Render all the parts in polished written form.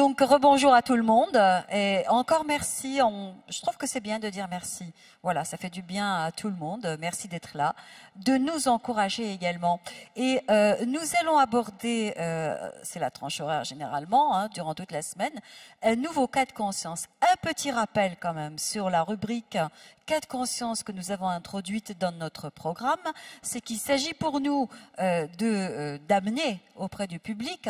Donc, rebonjour à tout le monde. Et encore merci. Je trouve que c'est bien de dire merci. Voilà, ça fait du bien à tout le monde. Merci d'être là. De nous encourager également. Et nous allons aborder, c'est la tranche horaire généralement, hein, durant toute la semaine, un nouveau cas de conscience. Un petit rappel quand même sur la rubrique cas de conscience que nous avons introduite dans notre programme. C'est qu'il s'agit pour nous d'amener auprès du public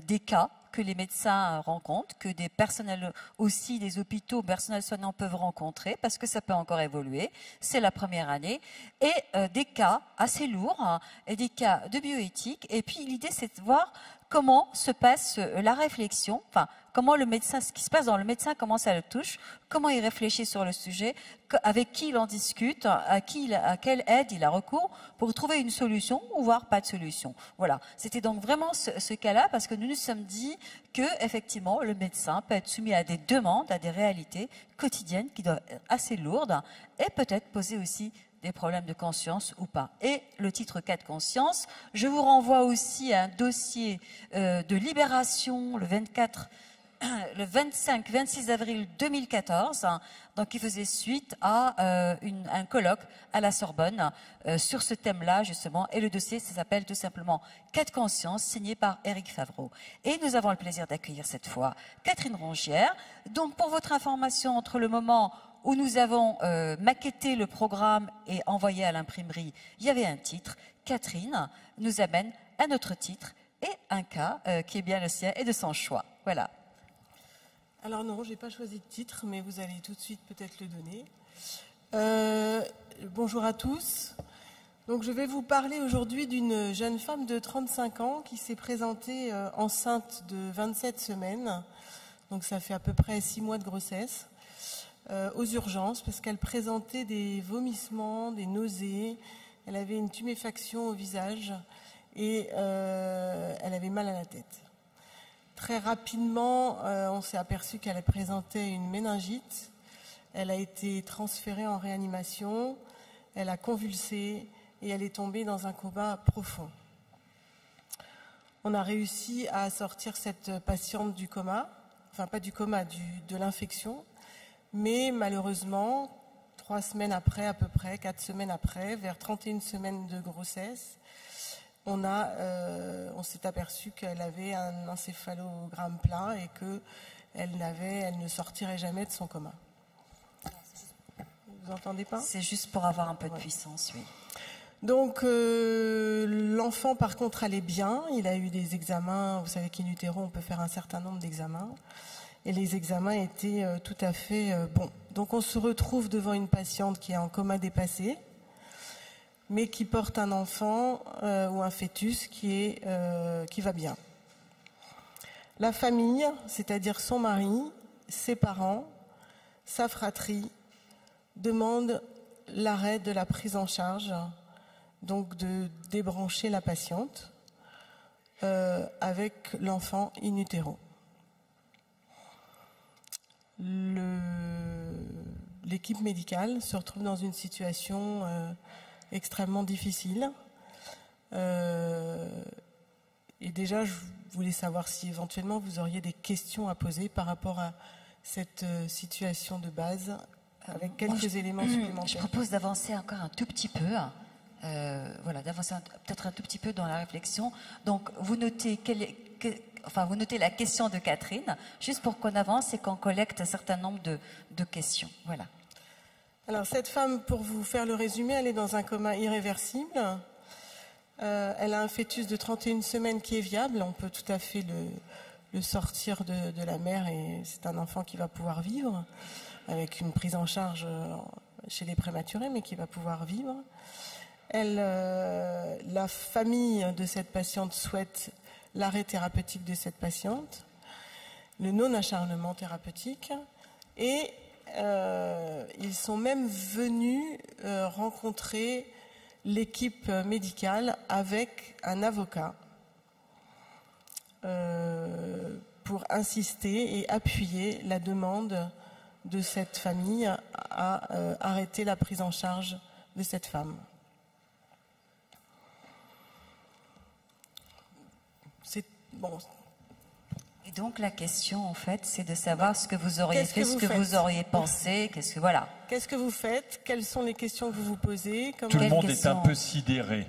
des cas que les médecins rencontrent, que des personnels aussi, des hôpitaux, personnels soignants peuvent rencontrer, parce que ça peut encore évoluer. C'est la première année. Et des cas assez lourds, hein, et des cas de bioéthique. Et puis l'idée, c'est de voir comment se passe la réflexion, enfin, comment le médecin, ce qui se passe dans le médecin, comment ça le touche, comment il réfléchit sur le sujet, avec qui il en discute, à quelle aide il a recours pour trouver une solution ou voire pas de solution. Voilà. C'était donc vraiment ce cas-là parce que nous nous sommes dit que, effectivement, le médecin peut être soumis à des demandes, à des réalités quotidiennes qui doivent être assez lourdes et peut-être poser aussi des problèmes de conscience ou pas. Et le titre cas de conscience, je vous renvoie aussi à un dossier de Libération le 25-26 avril 2014, hein, donc qui faisait suite à un colloque à la Sorbonne sur ce thème-là justement, et le dossier s'appelle tout simplement Cas de conscience, signé par Éric Favreau. Et nous avons le plaisir d'accueillir cette fois Catherine Rongière. Donc pour votre information, entre le moment où nous avons maquetté le programme et envoyé à l'imprimerie, il y avait un titre. Catherine nous amène un autre titre et un cas qui est bien le sien et de son choix. Voilà. Alors non, je n'ai pas choisi de titre, mais vous allez tout de suite peut-être le donner. Bonjour à tous. Donc je vais vous parler aujourd'hui d'une jeune femme de 35 ans qui s'est présentée enceinte de 27 semaines. Donc ça fait à peu près 6 mois de grossesse. Aux urgences parce qu'elle présentait des vomissements, des nausées, elle avait une tuméfaction au visage et elle avait mal à la tête. Très rapidement, on s'est aperçu qu'elle présentait une méningite. Elle a été transférée en réanimation, elle a convulsé et elle est tombée dans un coma profond. On a réussi à sortir cette patiente du coma, enfin pas du coma, de l'infection. Mais malheureusement, 3 semaines après, à peu près, 4 semaines après, vers 31 semaines de grossesse, on s'est aperçu qu'elle avait un encéphalogramme plat et qu'elle ne sortirait jamais de son coma. Vous entendez pas? C'est juste pour avoir un peu de puissance, oui. Donc l'enfant, par contre, allait bien. Il a eu des examens. Vous savez qu'in utero, on peut faire un certain nombre d'examens. Et les examens étaient tout à fait bons. Donc on se retrouve devant une patiente qui est en coma dépassé, mais qui porte un enfant ou un fœtus qui va bien. La famille, c'est-à-dire son mari, ses parents, sa fratrie, demandent l'arrêt de la prise en charge, donc de débrancher la patiente avec l'enfant in utero. L'équipe médicale se retrouve dans une situation extrêmement difficile. Et déjà, je voulais savoir si éventuellement vous auriez des questions à poser par rapport à cette situation de base, avec quelques éléments supplémentaires. Je propose d'avancer encore un tout petit peu. Voilà, d'avancer peut-être un tout petit peu dans la réflexion. Donc, vous notez vous notez la question de Catherine, juste pour qu'on avance et qu'on collecte un certain nombre de questions. Voilà. Alors, cette femme, pour vous faire le résumé, elle est dans un coma irréversible. Elle a un fœtus de 31 semaines qui est viable. On peut tout à fait le sortir de la mère et c'est un enfant qui va pouvoir vivre, avec une prise en charge chez les prématurés, mais qui va pouvoir vivre. La famille de cette patiente souhaite l'arrêt thérapeutique de cette patiente, le non-acharnement thérapeutique, et ils sont même venus rencontrer l'équipe médicale avec un avocat pour insister et appuyer la demande de cette famille à arrêter la prise en charge de cette femme. Bon. donc la question, en fait, c'est de savoir ce que vous auriez Qu'est-ce fait, que ce vous que faites vous auriez pensé, qu'est-ce que voilà. Qu'est-ce que vous faites? Quelles sont les questions que vous vous posez? Tout le Quelle monde est question? un peu sidéré.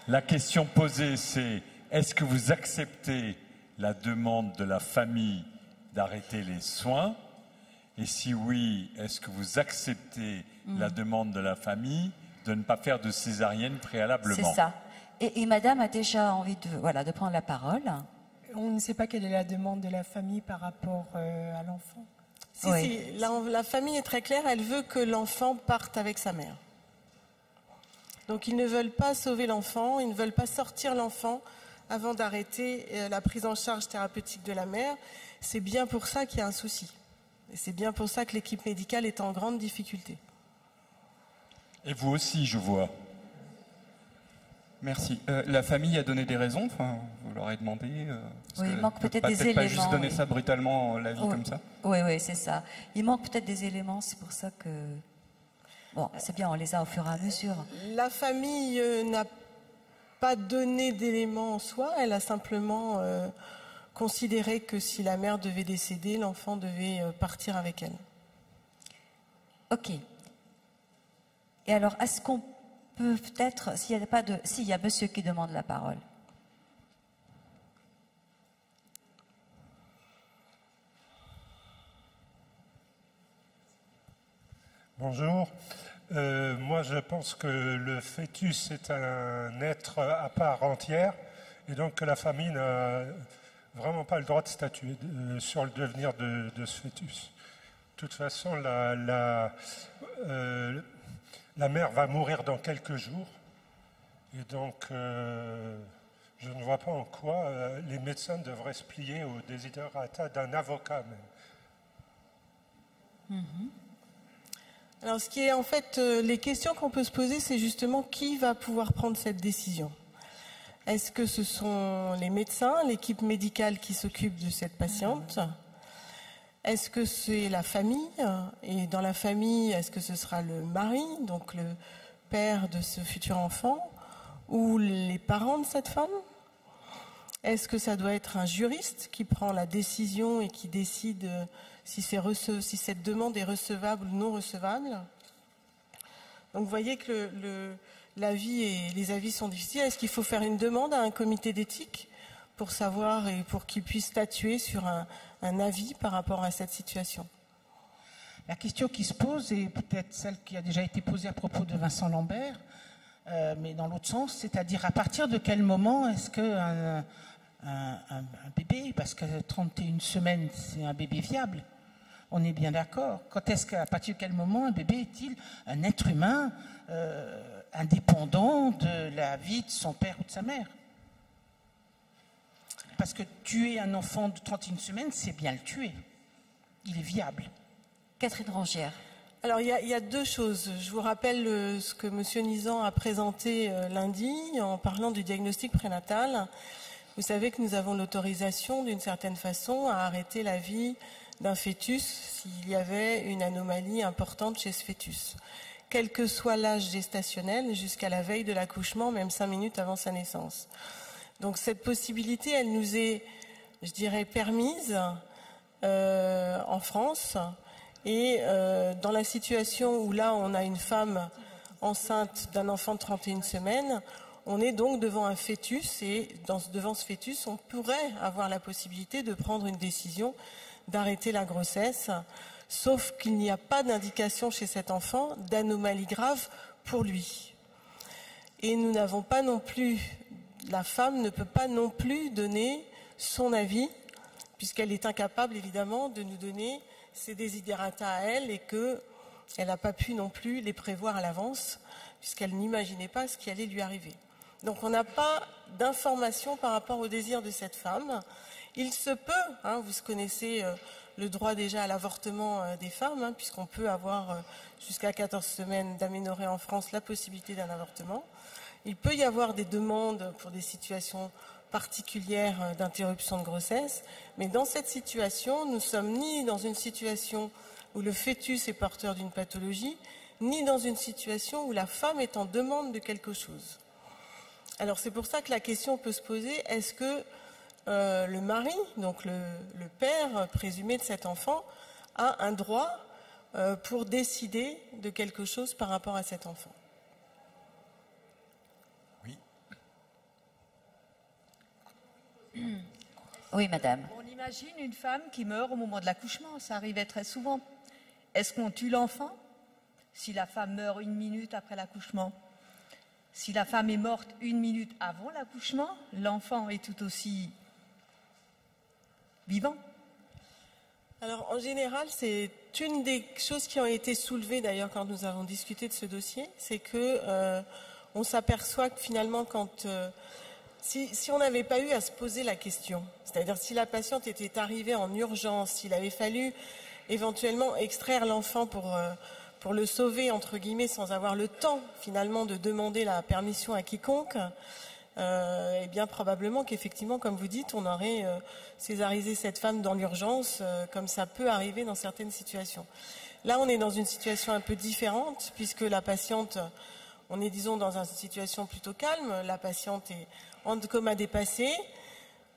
La question posée, c'est est-ce que vous acceptez la demande de la famille d'arrêter les soins? Et si oui, est-ce que vous acceptez la demande de la famille de ne pas faire de césarienne préalablement? C'est ça. Et madame a déjà envie de prendre la parole. On ne sait pas quelle est la demande de la famille par rapport à l'enfant. Si, la famille est très claire, elle veut que l'enfant parte avec sa mère. Donc ils ne veulent pas sauver l'enfant, ils ne veulent pas sortir l'enfant avant d'arrêter la prise en charge thérapeutique de la mère. C'est bien pour ça qu'il y a un souci. Et c'est bien pour ça que l'équipe médicale est en grande difficulté. Et vous aussi, je vois. Merci. La famille a donné des raisons, enfin, vous leur avez demandé Oui, il manque peut-être des pas éléments. juste donner Oui. ça brutalement, la vie Oui. comme ça. Oui, c'est ça. Il manque peut-être des éléments, c'est pour ça que... Bon, c'est bien, on les a au fur et à mesure. La famille n'a pas donné d'éléments en soi, elle a simplement considéré que si la mère devait décéder, l'enfant devait partir avec elle. Ok. Et alors, est-ce qu'on peut peut-être, s'il y a monsieur qui demande la parole. Bonjour. Moi, je pense que le fœtus est un être à part entière et donc que la famille n'a vraiment pas le droit de statuer sur le devenir de ce fœtus. De toute façon, la mère va mourir dans quelques jours et donc je ne vois pas en quoi les médecins devraient se plier au desiderata d'un avocat même. Alors, ce qui est en fait, les questions qu'on peut se poser, c'est justement qui va pouvoir prendre cette décision. Est-ce que ce sont les médecins, l'équipe médicale qui s'occupe de cette patiente? Est-ce que c'est la famille? Et dans la famille, est-ce que ce sera le mari, donc le père de ce futur enfant, ou les parents de cette femme? Est-ce que ça doit être un juriste qui prend la décision et qui décide si cette demande est recevable ou non recevable? Donc vous voyez que l'avis et les avis sont difficiles. Est-ce qu'il faut faire une demande à un comité d'éthique pour savoir et pour qu'il puisse statuer sur un avis par rapport à cette situation? La question qui se pose est peut-être celle qui a déjà été posée à propos de Vincent Lambert, mais dans l'autre sens, c'est-à-dire à partir de quel moment est-ce qu'un bébé, parce que 31 semaines, c'est un bébé viable, on est bien d'accord. Quand est-ce qu'à partir de quel moment un bébé est-il un être humain indépendant de la vie de son père ou de sa mère? Parce que tuer un enfant de 31 semaines, c'est bien le tuer. Il est viable. Catherine Rongière. Alors, il y a deux choses. Je vous rappelle ce que M. Nizan a présenté lundi en parlant du diagnostic prénatal. Vous savez que nous avons l'autorisation, d'une certaine façon, à arrêter la vie d'un fœtus s'il y avait une anomalie importante chez ce fœtus, quel que soit l'âge gestationnel, jusqu'à la veille de l'accouchement, même 5 minutes avant sa naissance. Donc cette possibilité, elle nous est, je dirais, permise en France. Et dans la situation où là, on a une femme enceinte d'un enfant de 31 semaines, on est donc devant un fœtus et devant ce fœtus, on pourrait avoir la possibilité de prendre une décision d'arrêter la grossesse, sauf qu'il n'y a pas d'indication chez cet enfant d'anomalie grave pour lui. Et nous n'avons pas non plus, la femme ne peut pas non plus donner son avis, puisqu'elle est incapable évidemment de nous donner ses desiderata à elle et qu'elle n'a pas pu non plus les prévoir à l'avance, puisqu'elle n'imaginait pas ce qui allait lui arriver. Donc on n'a pas d'informations par rapport au désir de cette femme. Il se peut, vous connaissez le droit déjà à l'avortement des femmes, puisqu'on peut avoir jusqu'à 14 semaines d'aménorrhée en France la possibilité d'un avortement. Il peut y avoir des demandes pour des situations particulières d'interruption de grossesse, mais dans cette situation, nous sommes ni dans une situation où le fœtus est porteur d'une pathologie, ni dans une situation où la femme est en demande de quelque chose. Alors c'est pour ça que la question peut se poser, est-ce que le mari, donc le père présumé de cet enfant, a un droit pour décider de quelque chose par rapport à cet enfant. Oui. Oui, madame. On imagine une femme qui meurt au moment de l'accouchement, ça arrivait très souvent. Est-ce qu'on tue l'enfant si la femme meurt 1 minute après l'accouchement? Si la femme est morte 1 minute avant l'accouchement, l'enfant est tout aussi vivant. Alors en général, c'est une des choses qui ont été soulevées d'ailleurs quand nous avons discuté de ce dossier, c'est que on s'aperçoit que finalement si on n'avait pas eu à se poser la question, c'est-à-dire si la patiente était arrivée en urgence, s'il avait fallu éventuellement extraire l'enfant pour le sauver, entre guillemets, sans avoir le temps finalement de demander la permission à quiconque, eh bien probablement qu'effectivement, comme vous dites, on aurait césarisé cette femme dans l'urgence, comme ça peut arriver dans certaines situations. Là, on est dans une situation un peu différente, puisque la patiente, on est disons dans une situation plutôt calme, la patiente est en coma dépassé.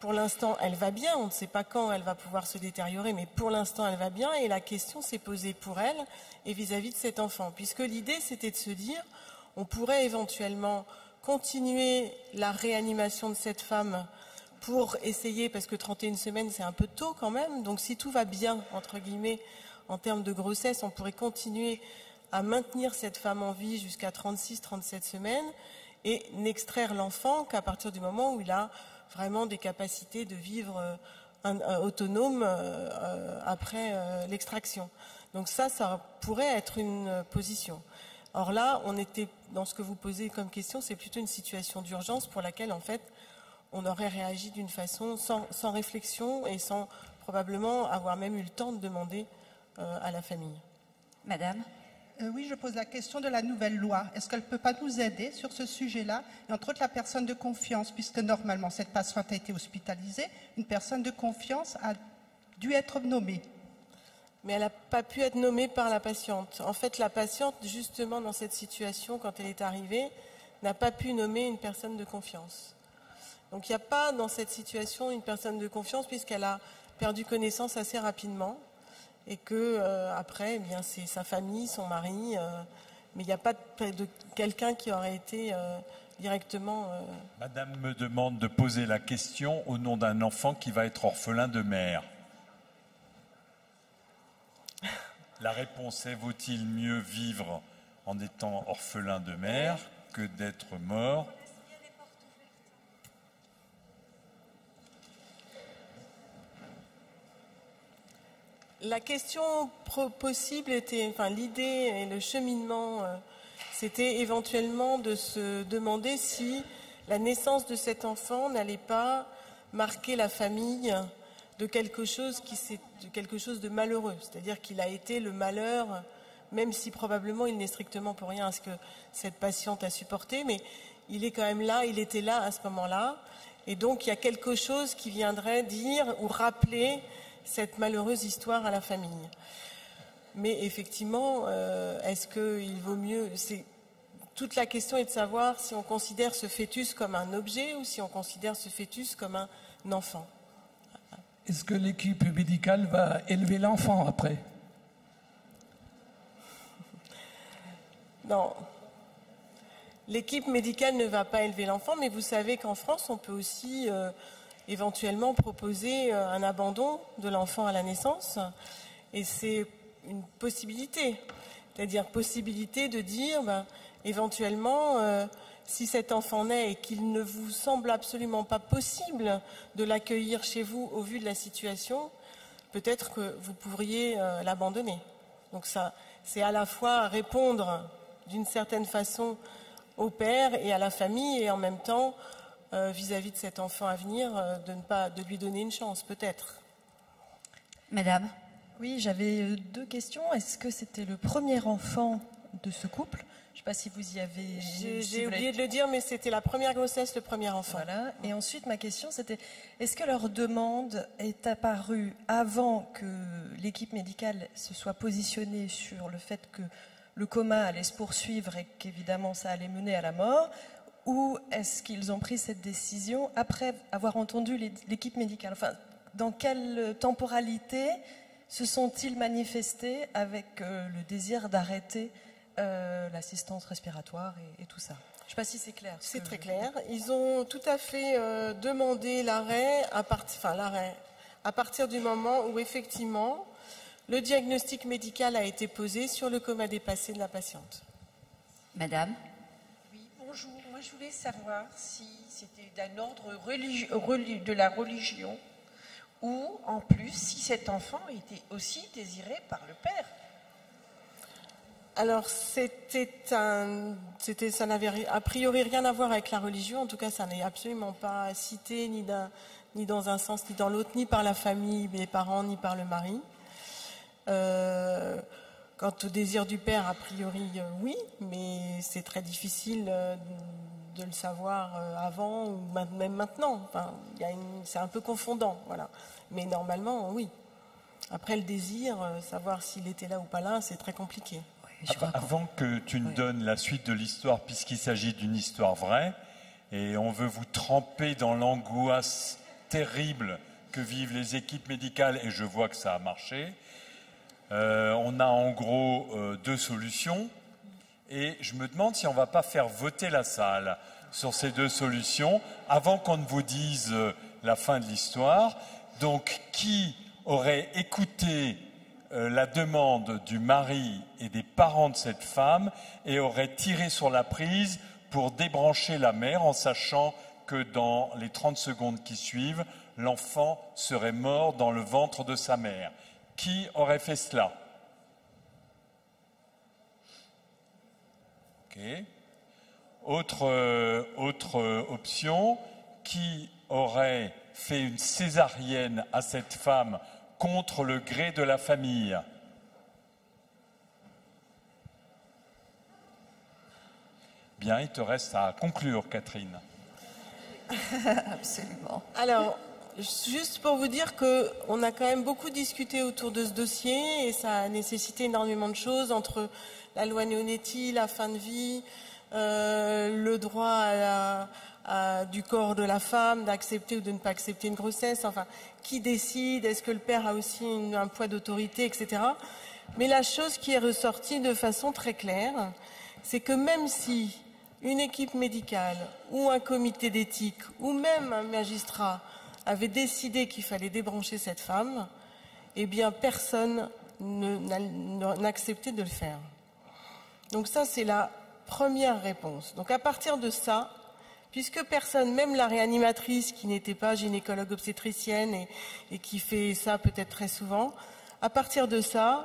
Pour l'instant, elle va bien. On ne sait pas quand elle va pouvoir se détériorer, mais pour l'instant, elle va bien. Et la question s'est posée pour elle et vis-à-vis de cet enfant. Puisque l'idée, c'était de se dire, on pourrait éventuellement continuer la réanimation de cette femme pour essayer, parce que 31 semaines, c'est un peu tôt quand même. Donc, si tout va bien, entre guillemets, en termes de grossesse, on pourrait continuer à maintenir cette femme en vie jusqu'à 36, 37 semaines et n'extraire l'enfant qu'à partir du moment où il a vraiment des capacités de vivre autonome après l'extraction. Donc ça pourrait être une position. Or là, on était dans ce que vous posez comme question, c'est plutôt une situation d'urgence pour laquelle, en fait, on aurait réagi d'une façon sans réflexion et sans probablement avoir même eu le temps de demander à la famille. Madame ? Oui, je pose la question de la nouvelle loi. Est-ce qu'elle ne peut pas nous aider sur ce sujet-là? Et entre autres, la personne de confiance, puisque normalement, cette patiente a été hospitalisée, une personne de confiance a dû être nommée. Mais elle n'a pas pu être nommée par la patiente. En fait, la patiente, justement, dans cette situation, quand elle est arrivée, n'a pas pu nommer une personne de confiance. Donc, il n'y a pas dans cette situation une personne de confiance, puisqu'elle a perdu connaissance assez rapidement. Et que après, eh bien, c'est sa famille, son mari, mais il n'y a pas de quelqu'un qui aurait été directement. Madame me demande de poser la question au nom d'un enfant qui va être orphelin de mère. La réponse est: vaut-il mieux vivre en étant orphelin de mère que d'être mort? La question possible était, enfin l'idée et le cheminement, c'était éventuellement de se demander si la naissance de cet enfant n'allait pas marquer la famille de quelque chose de malheureux, c'est-à-dire qu'il a été le malheur, même si probablement il n'est strictement pour rien à ce que cette patiente a supporté, mais il est quand même là, il était là à ce moment-là, et donc il y a quelque chose qui viendrait dire ou rappeler cette malheureuse histoire à la famille. Mais effectivement, est-ce qu'il vaut mieux... Toute la question est de savoir si on considère ce fœtus comme un objet ou si on considère ce fœtus comme un enfant. Est-ce que l'équipe médicale va élever l'enfant après? Non. L'équipe médicale ne va pas élever l'enfant, mais vous savez qu'en France, on peut aussi... éventuellement proposer un abandon de l'enfant à la naissance. Et c'est une possibilité. C'est-à-dire possibilité de dire, éventuellement, si cet enfant naît et qu'il ne vous semble absolument pas possible de l'accueillir chez vous au vu de la situation, peut-être que vous pourriez l'abandonner. Donc ça, c'est à la fois répondre d'une certaine façon au père et à la famille, et en même temps, vis-à-vis de cet enfant à venir, de lui donner une chance, peut-être. Madame? Oui, j'avais 2 questions. Est-ce que c'était le premier enfant de ce couple? Je ne sais pas si vous y avez... J'ai oublié de le dire, mais c'était la première grossesse, le premier enfant. Voilà. Et ensuite, ma question, c'était, est-ce que leur demande est apparue avant que l'équipe médicale se soit positionnée sur le fait que le coma allait se poursuivre et qu'évidemment ça allait mener à la mort? ou est-ce qu'ils ont pris cette décision après avoir entendu l'équipe médicale? Enfin, dans quelle temporalité se sont-ils manifestés avec le désir d'arrêter l'assistance respiratoire et tout ça? Je ne sais pas si c'est clair. C'est très clair. Ils ont tout à fait demandé l'arrêt à partir du moment où effectivement le diagnostic médical a été posé sur le coma dépassé de la patiente. Madame? Oui, bonjour. Moi, je voulais savoir si c'était d'un ordre de la religion ou, en plus, si cet enfant était aussi désiré par le père. Alors, ça n'avait a priori rien à voir avec la religion. En tout cas, ça n'est absolument pas cité ni dans un sens ni dans l'autre, ni par la famille, les parents, ni par le mari. Quant au désir du père, a priori, oui, mais c'est très difficile de le savoir avant ou même maintenant. Enfin, c'est un peu confondant, voilà. Mais normalement, oui. Après, le désir, savoir s'il était là ou pas là, c'est très compliqué. Avant que tu ne donnes la suite de l'histoire, puisqu'il s'agit d'une histoire vraie, et on veut vous tremper dans l'angoisse terrible que vivent les équipes médicales, et je vois que ça a marché. On a en gros deux solutions et je me demande si on ne va pas faire voter la salle sur ces deux solutions avant qu'on ne vous dise la fin de l'histoire. Donc, qui aurait écouté la demande du mari et des parents de cette femme et aurait tiré sur la prise pour débrancher la mère en sachant que dans les 30 secondes qui suivent, l'enfant serait mort dans le ventre de sa mère? Qui aurait fait cela? Ok. Autre option, qui aurait fait une césarienne à cette femme contre le gré de la famille? Bien, il te reste à conclure, Catherine. Absolument. Alors, juste pour vous dire qu'on a quand même beaucoup discuté autour de ce dossier et ça a nécessité énormément de choses entre la loi Neonetti, la fin de vie, le droit du corps de la femme, d'accepter ou de ne pas accepter une grossesse, enfin, qui décide, est-ce que le père a aussi un poids d'autorité, etc. Mais la chose qui est ressortie de façon très claire, c'est que même si une équipe médicale ou un comité d'éthique ou même un magistrat avait décidé qu'il fallait débrancher cette femme, eh bien personne n'acceptait de le faire. Donc ça, c'est la première réponse. Donc à partir de ça, puisque personne, même la réanimatrice qui n'était pas gynécologue obstétricienne et qui fait ça peut-être très souvent, à partir de ça,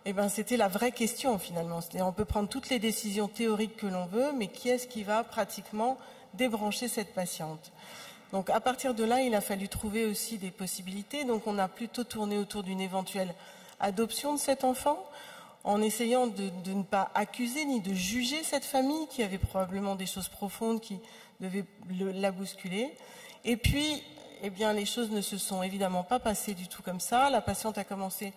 eh ben, c'était la vraie question finalement. C'est-à-dire on peut prendre toutes les décisions théoriques que l'on veut, mais qui est-ce qui va pratiquement débrancher cette patiente? Donc à partir de là, il a fallu trouver aussi des possibilités. Donc on a plutôt tourné autour d'une éventuelle adoption de cet enfant, en essayant de ne pas accuser ni de juger cette famille qui avait probablement des choses profondes qui devaient la bousculer. Et puis, eh bien, les choses ne se sont évidemment pas passées du tout comme ça. La patiente a commencé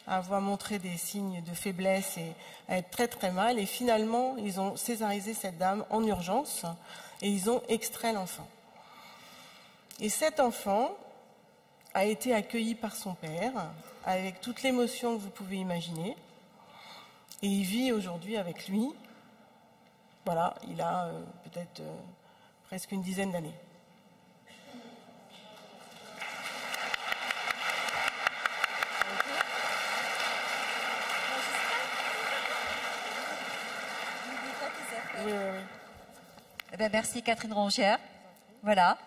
à avoir montré des signes de faiblesse et à être très très mal. Et finalement, ils ont césarisé cette dame en urgence et ils ont extrait l'enfant. Et cet enfant a été accueilli par son père avec toute l'émotion que vous pouvez imaginer. Et il vit aujourd'hui avec lui. Voilà, il a peut-être presque une dizaine d'années. Oui. Eh bien, merci Catherine Rongière. Voilà.